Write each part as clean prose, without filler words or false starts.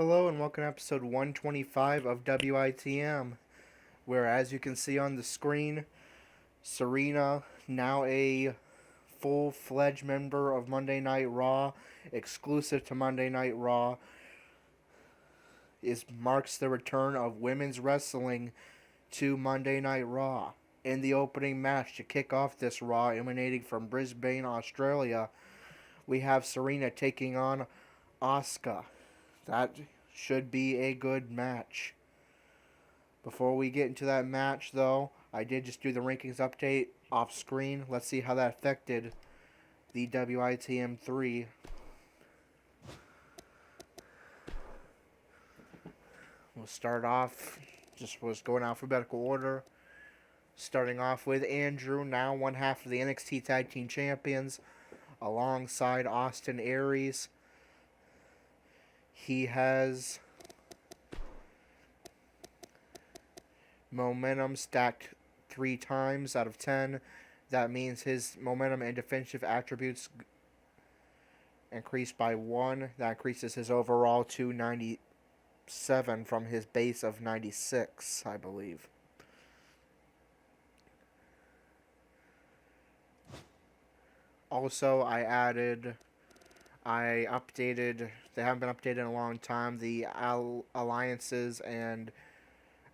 Hello and welcome to episode 125 of WITM, where as you can see on the screen, Serena, now a full-fledged member of Monday Night Raw, exclusive to Monday Night Raw, marks the return of women's wrestling to Monday Night Raw. In the opening match to kick off this Raw, emanating from Brisbane, Australia, we have Serena taking on Asuka. That should be a good match. Before we get into that match, though, I did just do the rankings update off screen. Let's see how that affected the WITM 3. We'll start off, just was going alphabetical order. Starting off with Andrew, now one half of the NXT Tag Team Champions, alongside Austin Aries. He has momentum stacked 3 times out of 10. That means his momentum and defensive attributes increased by 1. That increases his overall to 97 from his base of 96, I believe. Also, I updated, they haven't been updated in a long time, the alliances and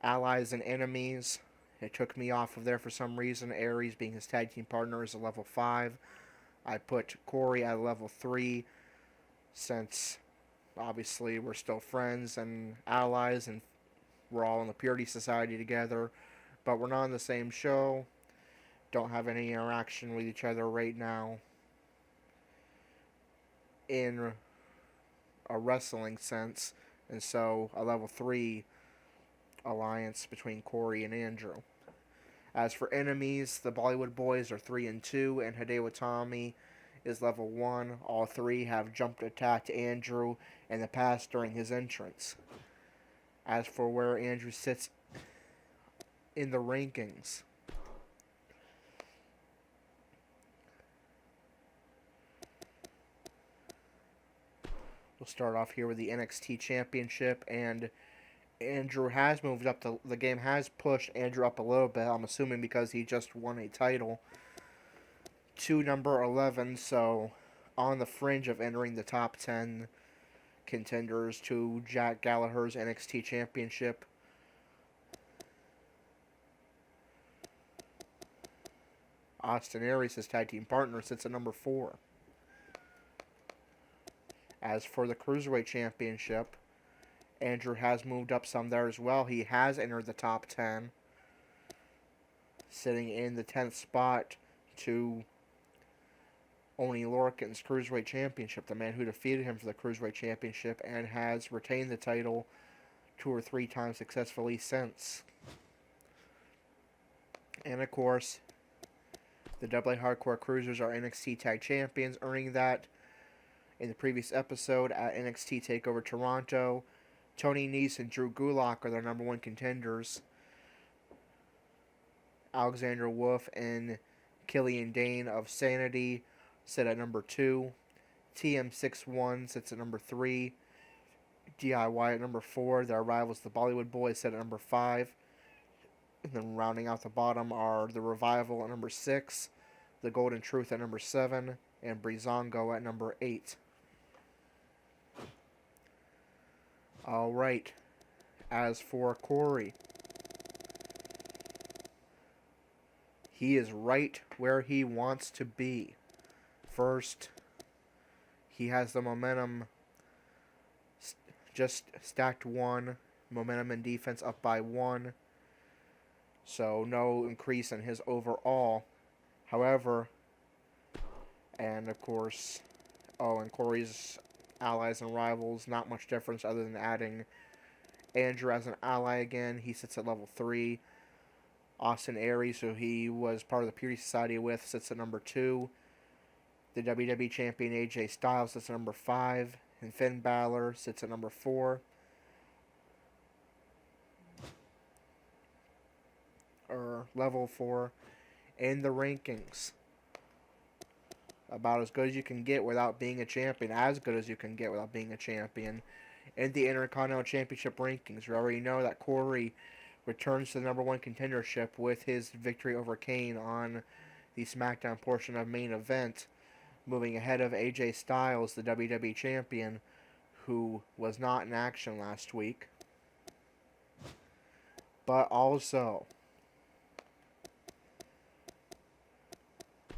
allies and enemies. It took me off of there for some reason. Aries, being his tag team partner, is a level 5. I put Corey at a level 3, since obviously we're still friends and allies and we're all in the Purity Society together, but we're not on the same show, don't have any interaction with each other right now in a wrestling sense, and so a level 3 alliance between Corey and Andrew. As for enemies, the Bollywood Boys are 3 and 2, and Hideo Itami is level 1. All 3 have jumped attacked Andrew in the past during his entrance. As for where Andrew sits in the rankings, we'll start off here with the NXT Championship, and Andrew has moved up the game has pushed Andrew up a little bit, I'm assuming because he just won a title, to number 11, so on the fringe of entering the top 10 contenders to Jack Gallagher's NXT Championship. Austin Aries, his tag team partner, sits at number 4. As for the Cruiserweight Championship, Andrew has moved up some there as well. He has entered the top 10, sitting in the 10th spot to Oney Lorcan's Cruiserweight Championship, the man who defeated him for the Cruiserweight Championship and has retained the title 2 or 3 times successfully since. And of course, the AA Hardcore Cruisers are NXT Tag Champions, earning that in the previous episode at NXT TakeOver Toronto. Tony Nese and Drew Gulak are their number 1 contenders. Alexander Wolf and Killian Dane of Sanity sit at number 2. TM61 sits at number 3. DIY at number 4. Their rivals, the Bollywood Boys, sit at number 5. And then rounding out the bottom are the Revival at number 6, the Golden Truth at number 7, and Breezango at number 8. Alright, as for Corey, he is right where he wants to be. First, he has the momentum just stacked 1, momentum and defense up by 1, so no increase in his overall. However, and of course, and Corey's allies and rivals, not much difference other than adding Andrew as an ally again. He sits at level 3. Austin Aries, who he was part of the Purity Society with, sits at number 2. The WWE Champion AJ Styles sits at number 5. And Finn Balor sits at number 4. Or level 4 in the rankings. About as good as you can get without being a champion. As good as you can get without being a champion. in the Intercontinental Championship rankings. We already know that Corey returns to the number one contendership with his victory over Kane on the SmackDown portion of main event, moving ahead of AJ Styles, the WWE Champion, who was not in action last week. But also,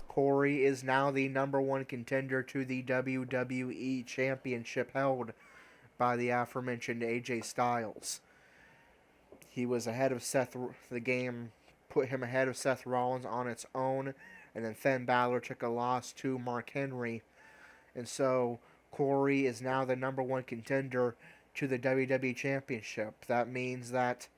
Corey is now the number one contender to the WWE Championship held by the aforementioned AJ Styles. He was ahead of Seth. The game put him ahead of Seth Rollins on its own, and then Finn Balor took a loss to Mark Henry. And so Corey is now the number one contender to the WWE Championship. That means that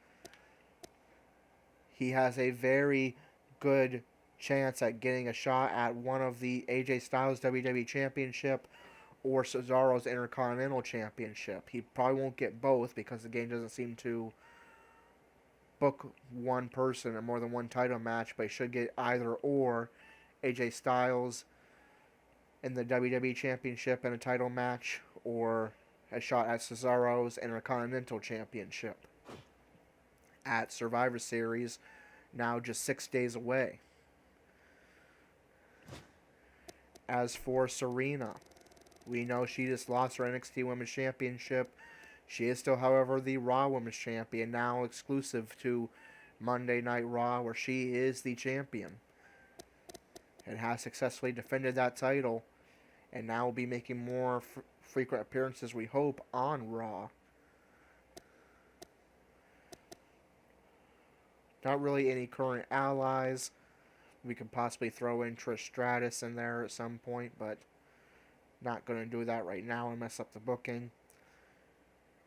he has a very good chance at getting a shot at one of the AJ Styles WWE Championship or Cesaro's Intercontinental Championship. He probably won't get both because the game doesn't seem to book one person or more than one title match, but he should get either or. AJ Styles in the WWE Championship in a title match, or a shot at Cesaro's Intercontinental Championship at Survivor Series, now just 6 days away. As for Serena, we know she just lost her NXT Women's Championship. She is still, however, the Raw Women's Champion, now exclusive to Monday Night Raw, where she is the champion, and has successfully defended that title, and now will be making more frequent appearances, we hope, on Raw. Not really any current allies. We could possibly throw in Trish Stratus in there at some point, but not going to do that right now and mess up the booking.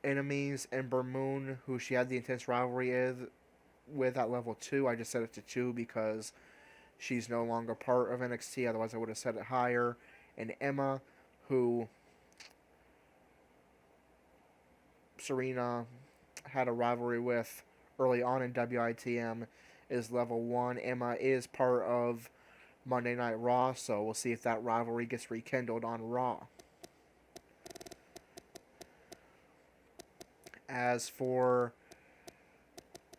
Enemies, Ember Moon, who she had the intense rivalry with at level 2. I just set it to 2 because she's no longer part of NXT. Otherwise, I would have set it higher. And Emma, who Serena had a rivalry with early on in WITM, is level 1. Emma is part of Monday Night Raw, so we'll see if that rivalry gets rekindled on Raw. As for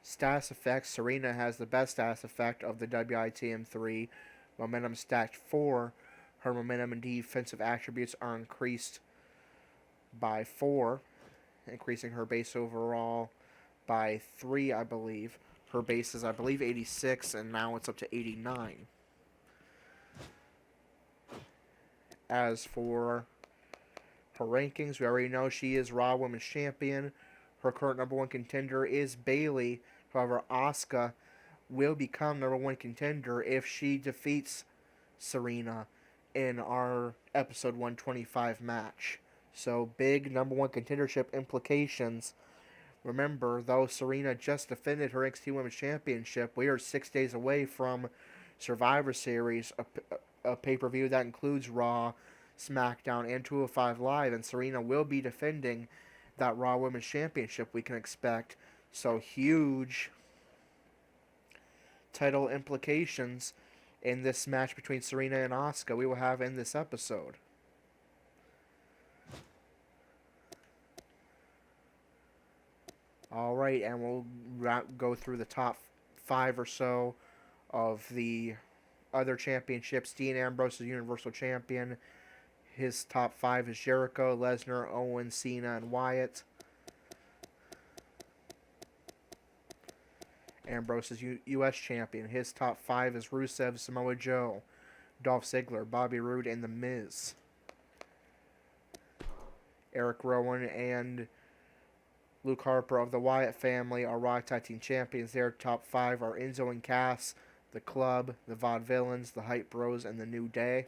status effects, Serena has the best status effect of the WITM 3. Momentum stacked 4. Her momentum and defensive attributes are increased by 4, increasing her base overall by 3, I believe. Her base is, I believe, 86, and now it's up to 89. As for her rankings, we already know she is Raw Women's Champion. Her current number one contender is Bayley. However, Asuka will become number one contender if she defeats Serena in our episode 125 match. So, big number one contendership implications. Remember, though Serena just defended her NXT Women's Championship, we are 6 days away from Survivor Series, a pay-per-view that includes Raw, SmackDown, and 205 Live, and Serena will be defending that Raw Women's Championship, we can expect. So, huge title implications in this match between Serena and Asuka we will have in this episode. Alright, and we'll go through the top 5 or so of the other championships. Dean Ambrose is Universal Champion. His top 5 is Jericho, Lesnar, Owens, Cena, and Wyatt. Ambrose is U.S. Champion. His top 5 is Rusev, Samoa Joe, Dolph Ziggler, Bobby Roode, and The Miz. Eric Rowan and Luke Harper of the Wyatt family are Raw Tag Team Champions. Their top 5 are Enzo and Cass, The Club, The Vaudevillains, The Hype Bros, and The New Day.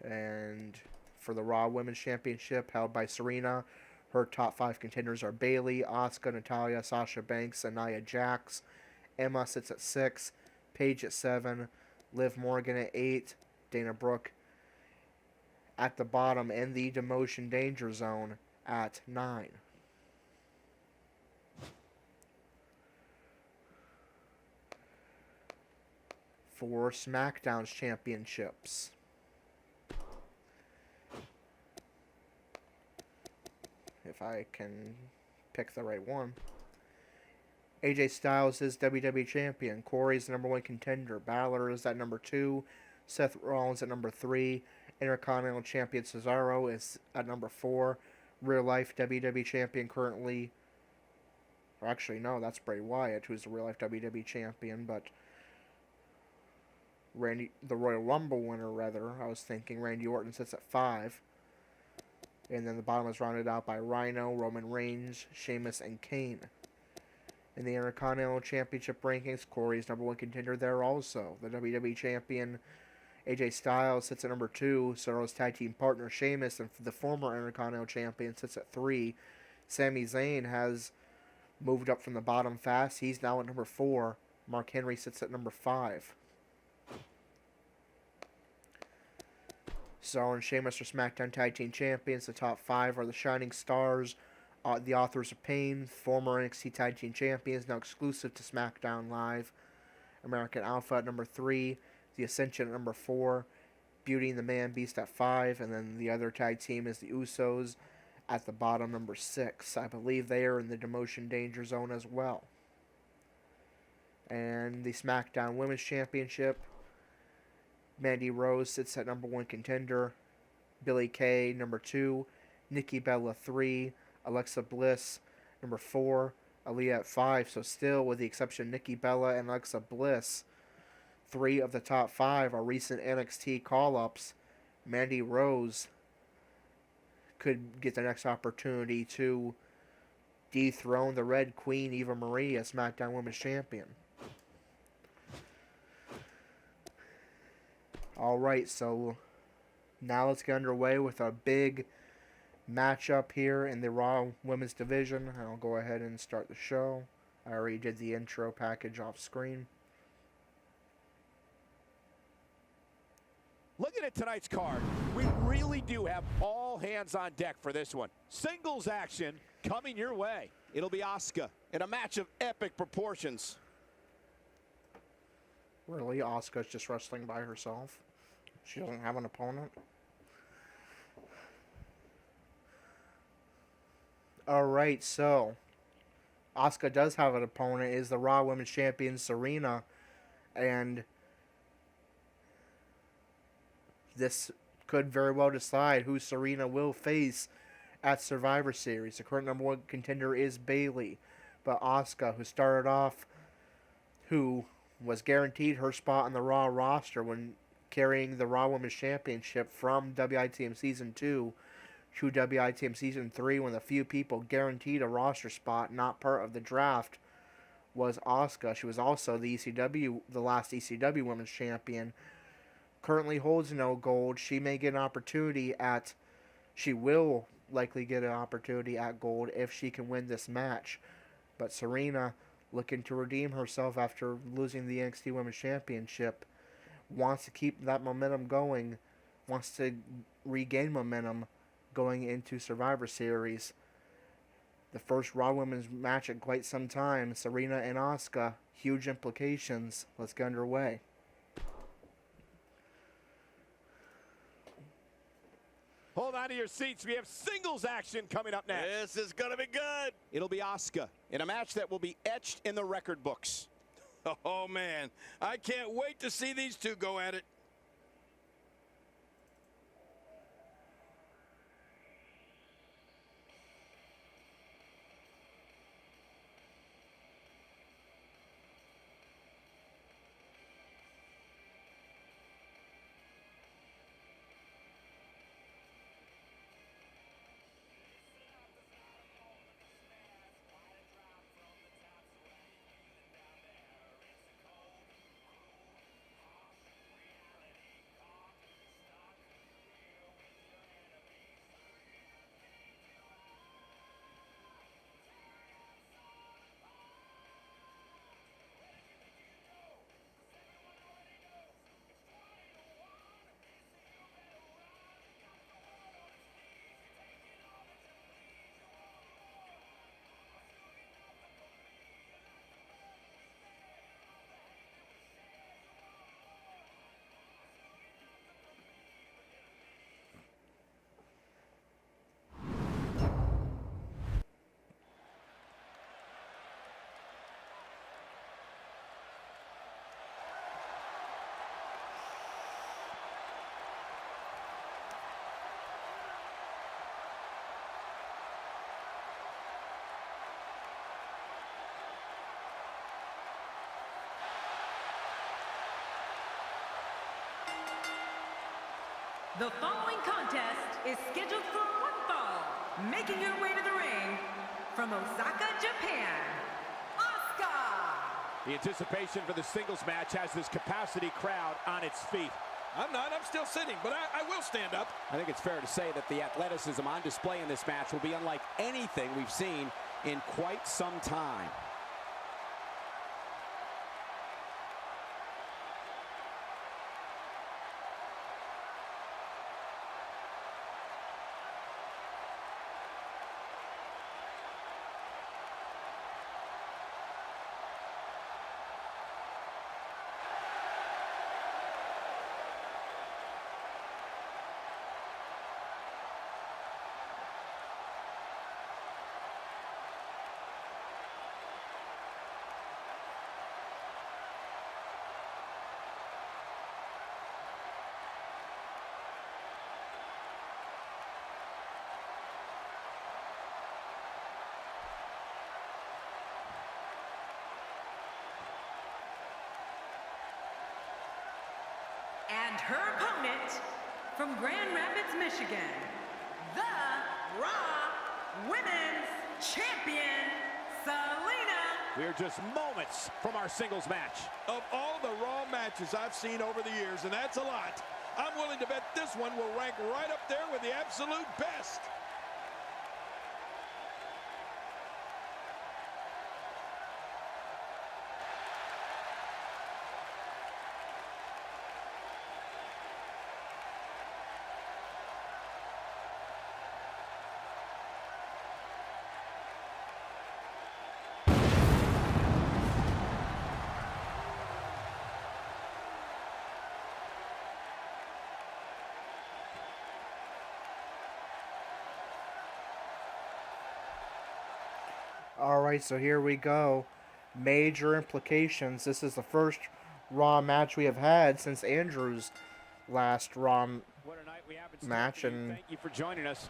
And for the Raw Women's Championship held by Serena, her top 5 contenders are Bayley, Asuka, Natalya, Sasha Banks, and Nia Jax. Emma sits at 6, Paige at 7, Liv Morgan at 8, Dana Brooke at the bottom in the demotion danger zone at 9. For SmackDown's championships, if I can pick the right one. AJ Styles is WWE Champion. Corey's the number 1 contender. Balor is at number 2. Seth Rollins at number 3. Intercontinental Champion Cesaro is at number 4. Real life WWE Champion currently. Or actually, no, that's Bray Wyatt, who's the real life WWE Champion, but the Royal Rumble winner, rather, I was thinking Randy Orton sits at 5. And then the bottom is rounded out by Rhino, Roman Reigns, Sheamus, and Kane. In the Intercontinental Championship rankings, Corey's number 1 contender there also. The WWE Champion AJ Styles sits at number 2. Cesaro's tag team partner Sheamus, and the former Intercontinental Champion, sits at 3. Sami Zayn has moved up from the bottom fast. He's now at number 4. Mark Henry sits at number 5. So, and Sheamus are SmackDown Tag Team Champions. The top 5 are the Shining Stars, the Authors of Pain, former NXT Tag Team Champions, now exclusive to SmackDown Live. American Alpha at number 3. The Ascension at number 4. Beauty and the Man Beast at 5. And then the other tag team is the Usos at the bottom, number 6. I believe they are in the demotion danger zone as well. And the SmackDown Women's Championship, Mandy Rose sits at number 1 contender. Billie Kay, number 2. Nikki Bella, 3. Alexa Bliss, number 4. Aaliyah at 5. So still, with the exception of Nikki Bella and Alexa Bliss, 3 of the top 5 are recent NXT call-ups. Mandy Rose could get the next opportunity to dethrone the Red Queen, Eva Marie, as SmackDown Women's Champion. Alright, so now let's get underway with a big matchup here in the Raw Women's Division. I'll go ahead and start the show. I already did the intro package off screen. Looking at tonight's card, we really do have all hands on deck for this one. Singles action coming your way. It'll be Asuka in a match of epic proportions. Really? Asuka's just wrestling by herself? She doesn't have an opponent? Alright, so Asuka does have an opponent. Is the Raw Women's Champion Serena, and this could very well decide who Serena will face at Survivor Series. The current number 1 contender is Bayley, but Asuka, who was guaranteed her spot on the Raw roster when carrying the Raw Women's Championship from WITM Season 2 to WITM Season 3, when the few people guaranteed a roster spot not part of the draft was Asuka. She was also the last ECW Women's Champion. Currently holds no gold. She may get an opportunity she will likely get an opportunity at gold if she can win this match. But Serena, looking to redeem herself after losing the NXT Women's Championship, wants to keep that momentum going, wants to regain momentum going into Survivor Series. The first Raw Women's match in quite some time. Serena and Asuka, huge implications. Let's get underway. Hold on to your seats. We have singles action coming up next. This is going to be good. It'll be Asuka in a match that will be etched in the record books. Oh, man. I can't wait to see these two go at it. The following contest is scheduled for one fall. Making her way to the ring from Osaka, Japan, Asuka. The anticipation for the singles match has this capacity crowd on its feet. I'm not. I'm still sitting, but I will stand up. I think it's fair to say that the athleticism on display in this match will be unlike anything we've seen in quite some time. And her opponent from Grand Rapids, Michigan, the Raw Women's Champion, Serena. We're just moments from our singles match. Of all the Raw matches I've seen over the years, and that's a lot, I'm willing to bet this one will rank right up there with the absolute best. Alright, so here we go. Major implications. This is the first Raw match we have had since Andrew's last Raw What a night we have in match, store for you. and Thank you for joining us.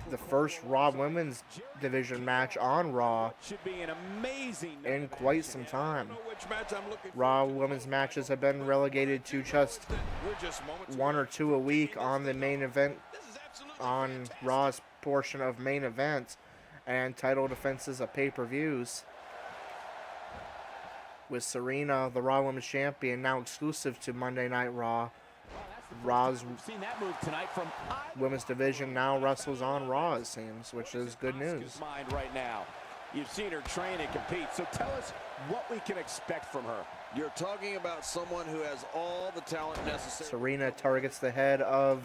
the first Raw Women's Division match on Raw Should be an amazing night in of quite action. some time. I don't know which match I'm looking Raw forward to. Women's matches have been relegated to just We're just moments one away or two a week on the main event, This is absolutely on fantastic. Raw's portion of main events, and title defenses of pay-per-views. With Serena, the Raw Women's Champion, now exclusive to Monday Night Raw. Raw's We've seen that move tonight from Women's Division now wrestles on Raw, it seems, which is good Asuka's news. mind right now. You've seen her train and compete, so tell us what we can expect from her. You're talking about someone who has all the talent necessary. Serena targets the head of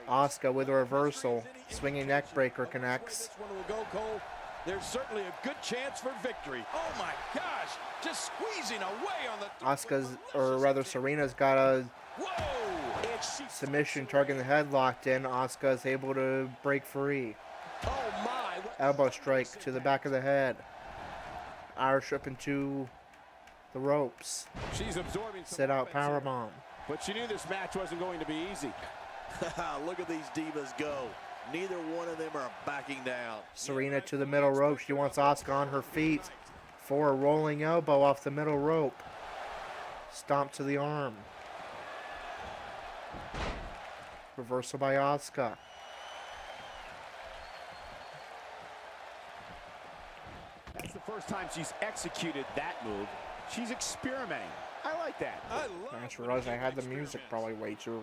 Asuka with a reversal. Swinging neck breaker connects. This one will go, Cole. There's certainly a good chance for victory. Oh my gosh, just squeezing away on the Asuka's, or rather Serena's got a Whoa! submission targeting the head locked in. Asuka is able to break free. Oh my! Elbow strike to the back of the head. Irish up into the ropes. She's absorbing some Sit out offense here, powerbomb. but she knew this match wasn't going to be easy. Look at these divas go. Neither one of them are backing down. Serena to the middle rope. She wants Asuka on her feet for a rolling elbow off the middle rope. Stomp to the arm. Reversal by Asuka. That's the first time she's executed that move. She's experimenting. I like that. I love I just when realized I people had the experiment. music probably way too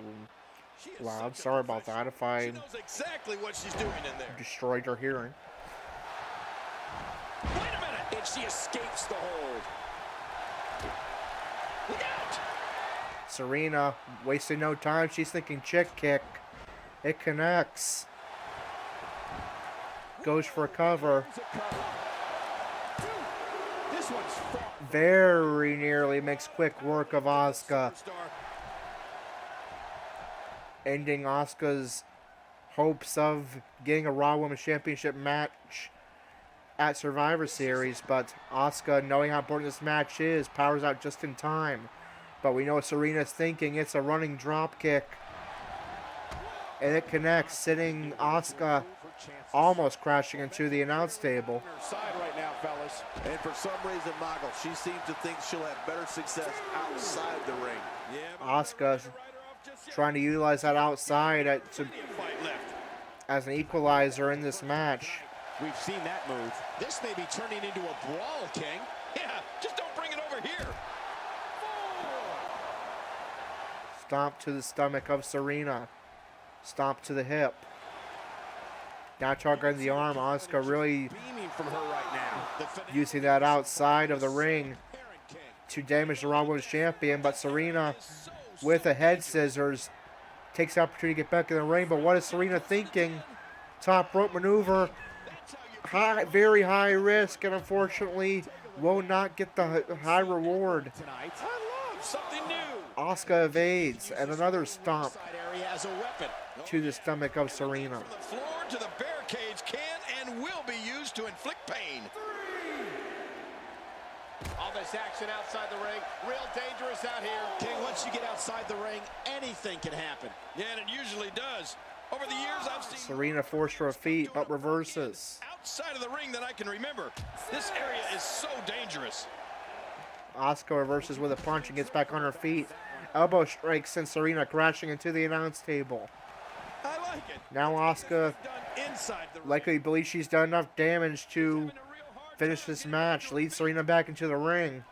She is loud. such a Sorry about that professional. if I She knows exactly what she's doing in there. destroyed her hearing. Wait a minute! And she escapes the hold. Look out! Serena wasting no time. She's thinking chick kick. It connects. Goes for a cover. This one's far. Very nearly makes quick work of Asuka, Superstar. ending Asuka's hopes of getting a Raw Women's Championship match at Survivor Series. But Asuka, knowing how important this match is, powers out just in time. But we know what Serena's thinking. It's a running drop kick. And it connects, sitting Asuka almost crashing into the announce table. Her side right now, fellas. And for some reason, Michael, she seems to think she'll have better success outside the ring. Yeah, but Asuka right off trying to utilize that outside as an equalizer in this match. We've seen that move. This may be turning into a brawl, King. Yeah, just don't bring it over here. Stomp to the stomach of Serena. Stomp to the hip. Now targeting the arm. Asuka really Beaming from her right now. using that outside of the ring to damage the Raw Women's Champion. But Serena, with a head scissors, takes the opportunity to get back in the ring. But what is Serena thinking? Top rope maneuver. High, very high risk, and unfortunately will not get the high reward. Tonight. I love something new. Asuka evades, and another stomp Side area as a weapon. to the stomach of Serena. From the floor to the barricades can and will be used to inflict pain. All this action outside the ring, real dangerous out here. King, once you get outside the ring, anything can happen. Yeah, and it usually does. Over the years, I've seen Serena forced her feet, but reverses. outside of the ring that I can remember. This area is so dangerous. Asuka reverses with a punch and gets back on her feet. Elbow strike sends Serena crashing into the announce table. I like it. Now Asuka Done inside the ring. likely believes she's done enough damage to finish this match. Leads Serena back into the ring.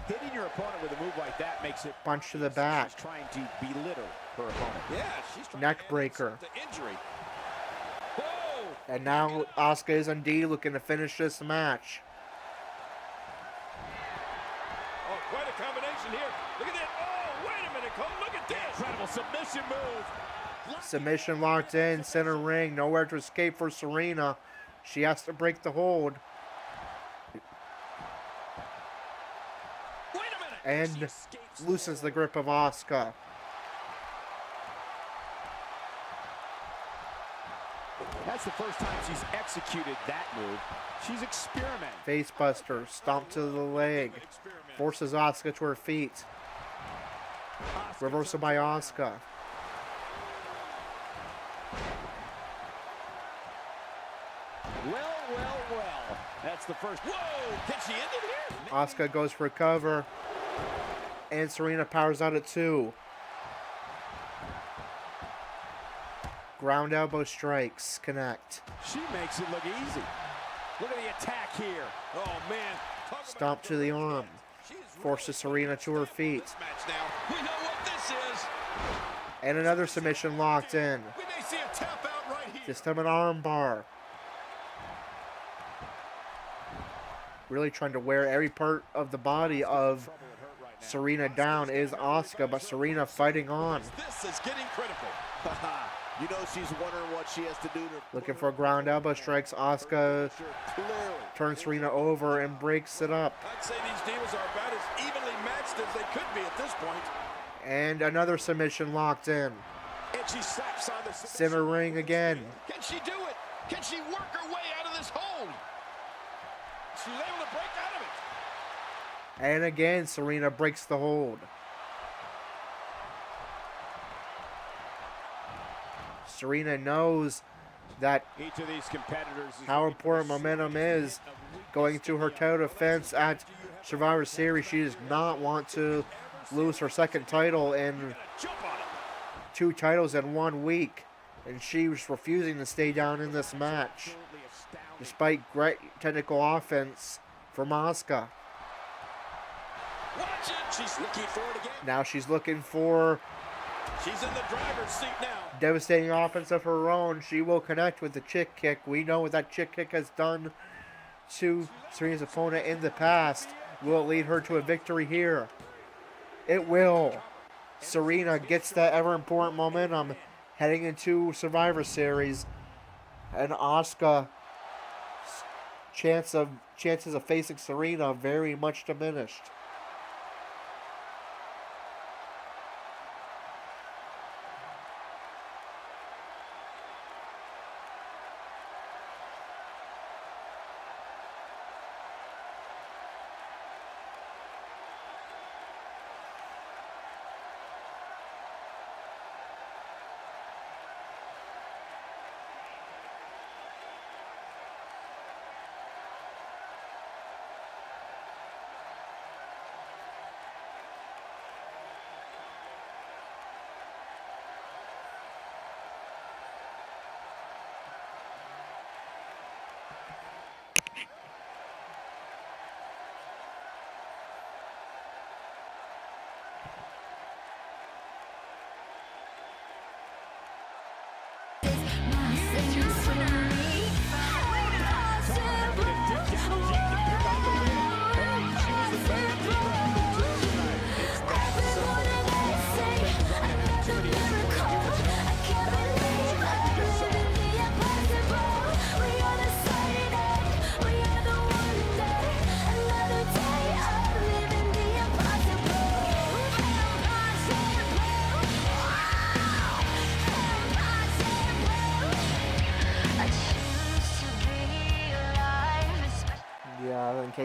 Hitting your opponent with a move like that makes it Punch to the back. She's trying to belittle her opponent. Yeah, she's trying Neck to add breaker. insult to injury. Whoa! And now Asuka is indeed looking to finish this match. Oh, quite a combination here. Look at that. Oh, wait a minute, Cole. Look at this. Incredible submission move. Submission locked in, center ring, nowhere to escape for Serena. She has to break the hold. Wait a minute. And loosens the grip of Asuka. That's the first time she's executed that move. She's experimenting. Facebuster, stomp to the leg. Forces Asuka to her feet. Reversal by Asuka. Well. That's the first. Whoa! Can she end it here? Asuka goes for cover. And Serena powers out at 2. Ground elbow strikes. Connect. She makes it look easy. Look at the attack here. Oh, man. Talk about Stomp to the arm. She is Forces Serena to her feet. this match now. We know what this is. And another submission locked in. We may see a tap out right here. This time an arm bar. Really trying to wear every part of the body of Serena down is Asuka, but Serena fighting on. This is getting critical. You know she's wondering what she has to do to Looking for ground elbow strikes. Asuka clearly. turns Serena over and breaks it up. I'd say these divas are about as evenly matched as they could be at this point. And another submission locked in. And she slaps on the Center ring again. Can she do it? Can she work her way out of this hold? She's able to break out of it. And again, Serena breaks the hold. Serena knows that Each of these competitors is how important momentum is going to her title defense at Survivor Series. She does not want to lose her second title in Jump on it. 2 titles in 1 week. And she was refusing to stay down in this match, despite great technical offense from Asuka. Watch it. She's looking for it again. Now she's looking for She's in the driver's seat now. devastating offense of her own. She will connect with the chick kick. We know what that chick kick has done to Serena's opponent in the past. Will it lead her to a victory here? It will. Serena gets that ever important momentum heading into Survivor Series, and Asuka's chances of facing Serena very much diminished.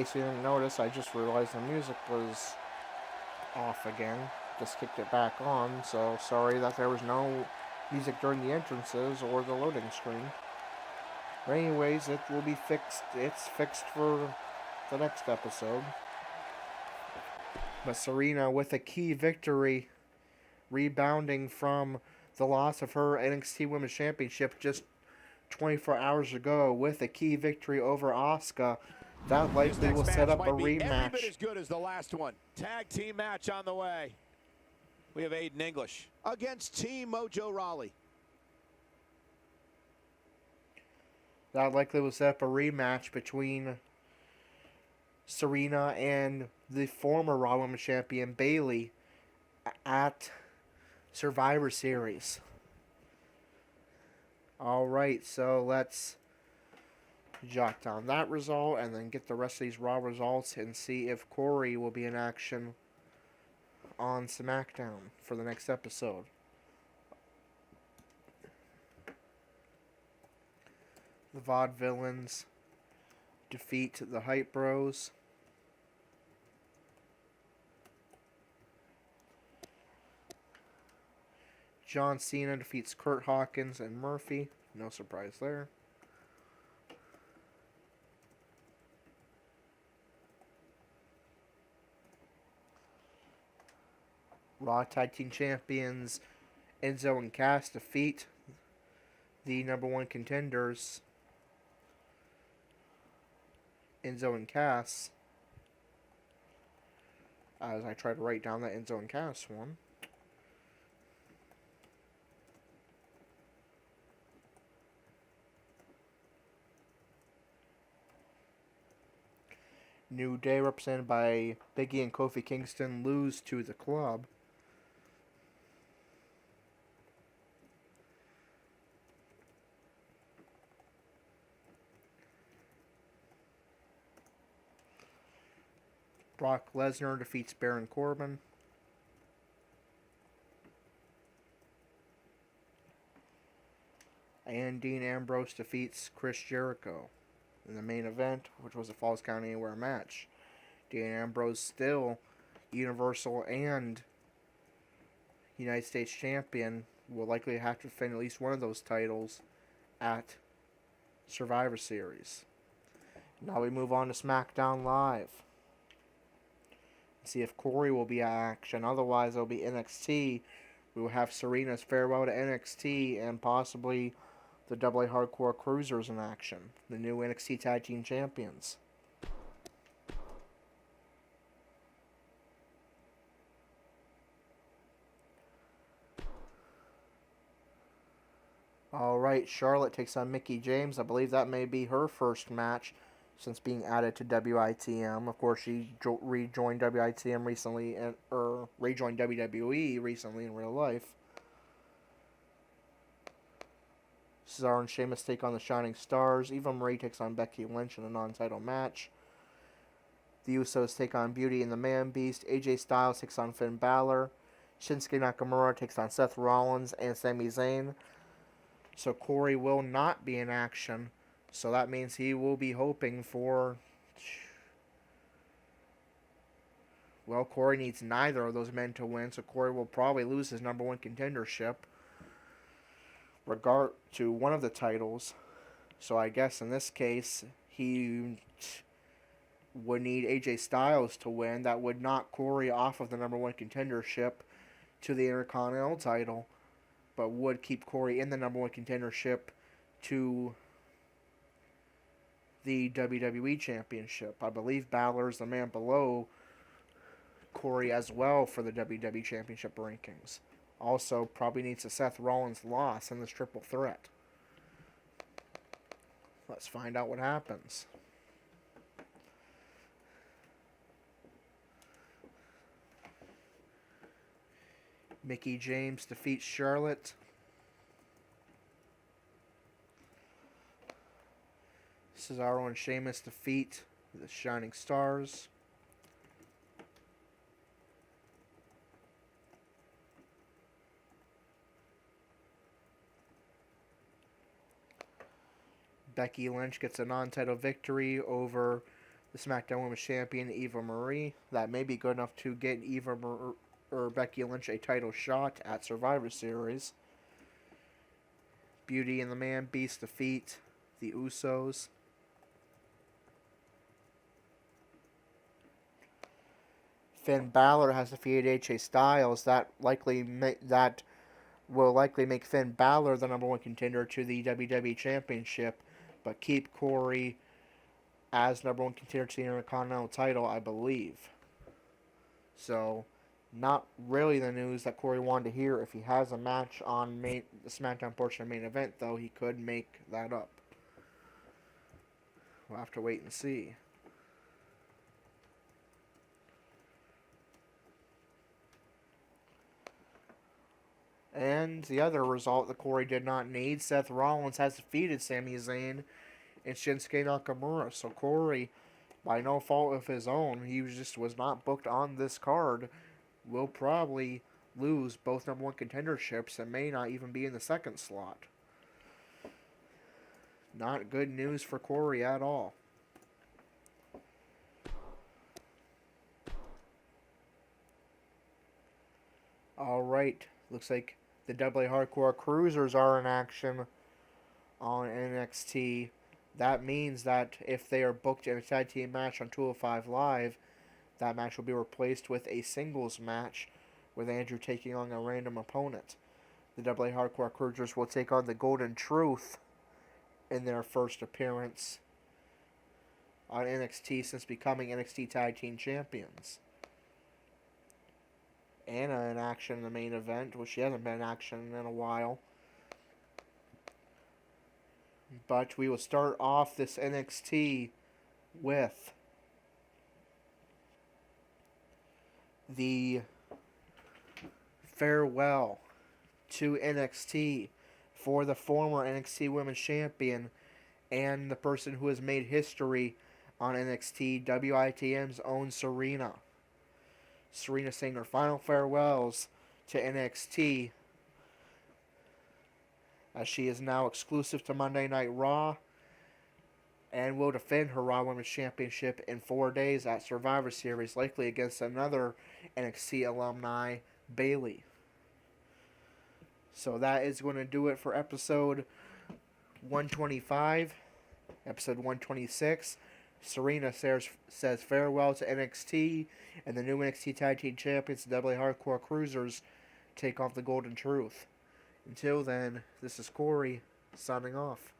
case you didn't notice, I just realized the music was off again. Just kicked it back on, so sorry that there was no music during the entrances or the loading screen. But anyways, it will be fixed. It's fixed for the next episode. But Serena with a key victory, rebounding from the loss of her NXT Women's Championship just 24 hours ago with a key victory over Asuka. That likely will set up a rematch. Every bit as good as the last one. Tag team match on the way. We have Aiden English against Team Mojo Rawley. That likely will set up a rematch between Serena and the former Raw Women's Champion Bayley at Survivor Series. Alright, so let's jot down that result and then get the rest of these Raw results and see if Corey will be in action on SmackDown for the next episode. The Vaudevillains defeat the Hype Bros. John Cena defeats Kurt Hawkins and Murphy. No surprise there. Raw Tag Team Champions Enzo and Cass defeat the #1 contenders Enzo and Cass. As I try to write down that Enzo and Cass one. New Day, represented by Big E and Kofi Kingston, lose to the Club. Brock Lesnar defeats Baron Corbin. And Dean Ambrose defeats Chris Jericho in the main event, which was a Falls Count Anywhere match. Dean Ambrose still Universal and United States Champion, will likely have to defend at least one of those titles at Survivor Series. Now we move on to SmackDown Live. See if Corey will be in action. Otherwise, it'll be NXT. We will have Serena's farewell to NXT and possibly the AA Hardcore Cruisers in action. The new NXT Tag Team Champions. Alright, Charlotte takes on Mickie James. I believe that may be her first match since being added to WITM. Of course, she rejoined WITM recently, or rejoined WWE recently in real life. Cesaro and Sheamus take on the Shining Stars. Eva Marie takes on Becky Lynch in a non-title match. The Usos take on Beauty and the Man Beast. AJ Styles takes on Finn Balor. Shinsuke Nakamura takes on Seth Rollins and Sami Zayn. So Corey will not be in action. So that means he will be hoping for... Well, Corey needs neither of those men to win, so Corey will probably lose his #1 contendership regard to one of the titles. So I guess in this case, he would need AJ Styles to win. That would knock Corey off of the #1 contendership to the Intercontinental title, but would keep Corey in the #1 contendership to the WWE Championship. I believe Balor is the man below Corey as well for the WWE Championship rankings. Also, probably needs a Seth Rollins loss in this triple threat. Let's find out what happens. Mickie James defeats Charlotte. Cesaro and Sheamus defeat the Shining Stars. Becky Lynch gets a non-title victory over the SmackDown Women's Champion Eva Marie. That may be good enough to get or Becky Lynch a title shot at Survivor Series. Beauty and the Man Beast defeat the Usos. Finn Balor has defeated AJ Styles. That will likely make Finn Balor the number 1 contender to the WWE Championship, but keep Corey as number 1 contender to the Intercontinental title, I believe. So, not really the news that Corey wanted to hear. If he has a match on the SmackDown portion of main event, though, he could make that up. We'll have to wait and see. And the other result that Corey did not need, Seth Rollins has defeated Sami Zayn and Shinsuke Nakamura. So Corey, by no fault of his own, he was not booked on this card, will probably lose both number 1 contenderships and may not even be in the 2nd slot. Not good news for Corey at all. Alright, looks like the AA Hardcore Cruisers are in action on NXT. That means that if they are booked in a tag team match on 205 Live, that match will be replaced with a singles match with Andrew taking on a random opponent. The AA Hardcore Cruisers will take on the Golden Truth in their first appearance on NXT since becoming NXT Tag Team Champions. Anna in action in the main event. Well, she hasn't been in action in a while. But we will start off this NXT with the farewell to NXT for the former NXT Women's Champion and the person who has made history on NXT, WITM's own Serena. Serena saying her final farewells to NXT as she is now exclusive to Monday Night Raw and will defend her Raw Women's Championship in 4 days at Survivor Series, likely against another NXT alumni, Bayley. So that is going to do it for episode 125. Episode 126. Serena says farewell to NXT, and the new NXT Tag Team Champions, the AA Hardcore Cruisers, take off the Golden Truth. Until then, this is Corey, signing off.